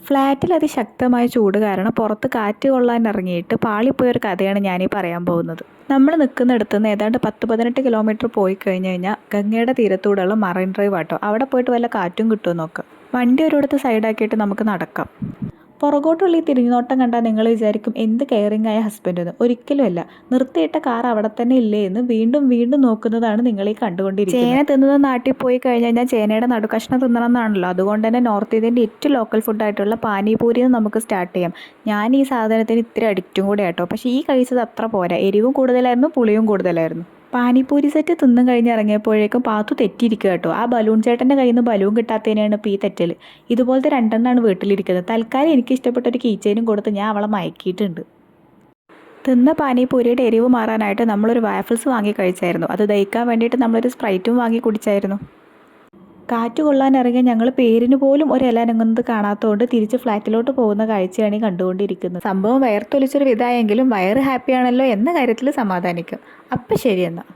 ഫ്ലാറ്റിൽ അതിശക്തമായ ചൂട് കാരണം പുറത്ത് കാറ്റ് കൊള്ളാൻ ഇറങ്ങിയിട്ട് പാളിപ്പോയൊരു കഥയാണ് ഞാനീ പറയാൻ പോകുന്നത്. നമ്മൾ നിൽക്കുന്നിടത്ത് നിന്ന് ഏതാണ്ട് 10-18 കിലോമീറ്റർ പോയി കഴിഞ്ഞ് കഴിഞ്ഞാൽ ഗംഗയുടെ തീരത്തൂടെയുള്ള മറൈൻ ഡ്രൈവ് ആട്ടോ. അവിടെ പോയിട്ട് വല്ല കാറ്റും കിട്ടുമോ നോക്കാം. വണ്ടി ഒരിടത്ത് സൈഡാക്കിയിട്ട് നമുക്ക് നടക്കാം. പുറകോട്ടുള്ള ഈ തിരിഞ്ഞുനോട്ടം കണ്ടാൽ നിങ്ങൾ വിചാരിക്കും എന്ത് കെയറിങ് ആയ ഹസ്ബൻഡ് എന്ന്. ഒരിക്കലുമല്ല. നിർത്തിയിട്ട കാർ അവിടെ തന്നെ ഇല്ലേ എന്ന് വീണ്ടും വീണ്ടും നോക്കുന്നതാണ് നിങ്ങൾ ഈ കണ്ടുകൊണ്ടിരിക്കുന്നത്. ചേന തിന്നുന്ന നാട്ടിൽ പോയി കഴിഞ്ഞ് കഴിഞ്ഞാൽ ചേനയുടെ നടുക്കഷ്ണം തിന്നണം എന്നാണല്ലോ. അതുകൊണ്ട് തന്നെ നോർത്ത് ഇന്ത്യൻ്റെ ഏറ്റവും ലോക്കൽ ഫുഡായിട്ടുള്ള പാനിപൂരിന്ന് നമുക്ക് സ്റ്റാർട്ട് ചെയ്യാം. ഞാൻ ഈ സാധനത്തിന് ഇത്തിരി അഡിക്റ്റും കൂടെ ആട്ടോ. പക്ഷേ ഈ കഴിച്ചത് അത്ര പോരാ. എരിവും കൂടുതലായിരുന്നു, പുളിയും കൂടുതലായിരുന്നു. പാനിപൂരി സെറ്റ് തിന്നും കഴിഞ്ഞ് ഇറങ്ങിയപ്പോഴേക്കും പാത്തു തെറ്റിയിരിക്കുക കേട്ടോ. ആ ബലൂൺ ചേട്ടൻ്റെ കയ്യിൽ നിന്ന് ബലൂൺ കിട്ടാത്തതിനാണ് ഇപ്പോൾ ഈ തെറ്റൽ. ഇതുപോലത്തെ 2 വീട്ടിലിരിക്കുന്നത്. തൽക്കാലം എനിക്ക് ഇഷ്ടപ്പെട്ട ഒരു കീച്ചെയിനും കൊടുത്ത് ഞാൻ അവളെ മയക്കിയിട്ടുണ്ട്. തിന്ന പാനിപൂരിയുടെ എരിവ് മാറാനായിട്ട് നമ്മളൊരു വാഫിൾസ് വാങ്ങി കഴിച്ചായിരുന്നു. അത് ദഹിക്കാൻ വേണ്ടിയിട്ട് നമ്മളൊരു സ്പ്രൈറ്റും വാങ്ങി കുടിച്ചായിരുന്നു. കാറ്റ് കൊള്ളാൻ ഇറങ്ങിയ ഞങ്ങൾ പേരിന് പോലും ഒരു ഇല അനങ്ങുന്നത് കാണാത്തതുകൊണ്ട് തിരിച്ച് ഫ്ലാറ്റിലോട്ട് പോകുന്ന കാഴ്ചയാണ് ഈ കണ്ടുകൊണ്ടിരിക്കുന്നത്. സംഭവം വയർത്തൊലിച്ചൊരു വിധമായെങ്കിലും വയറ് ഹാപ്പിയാണല്ലോ എന്ന കാര്യത്തിൽ സമാധാനിക്കും. അപ്പം ശരി എന്നാൽ.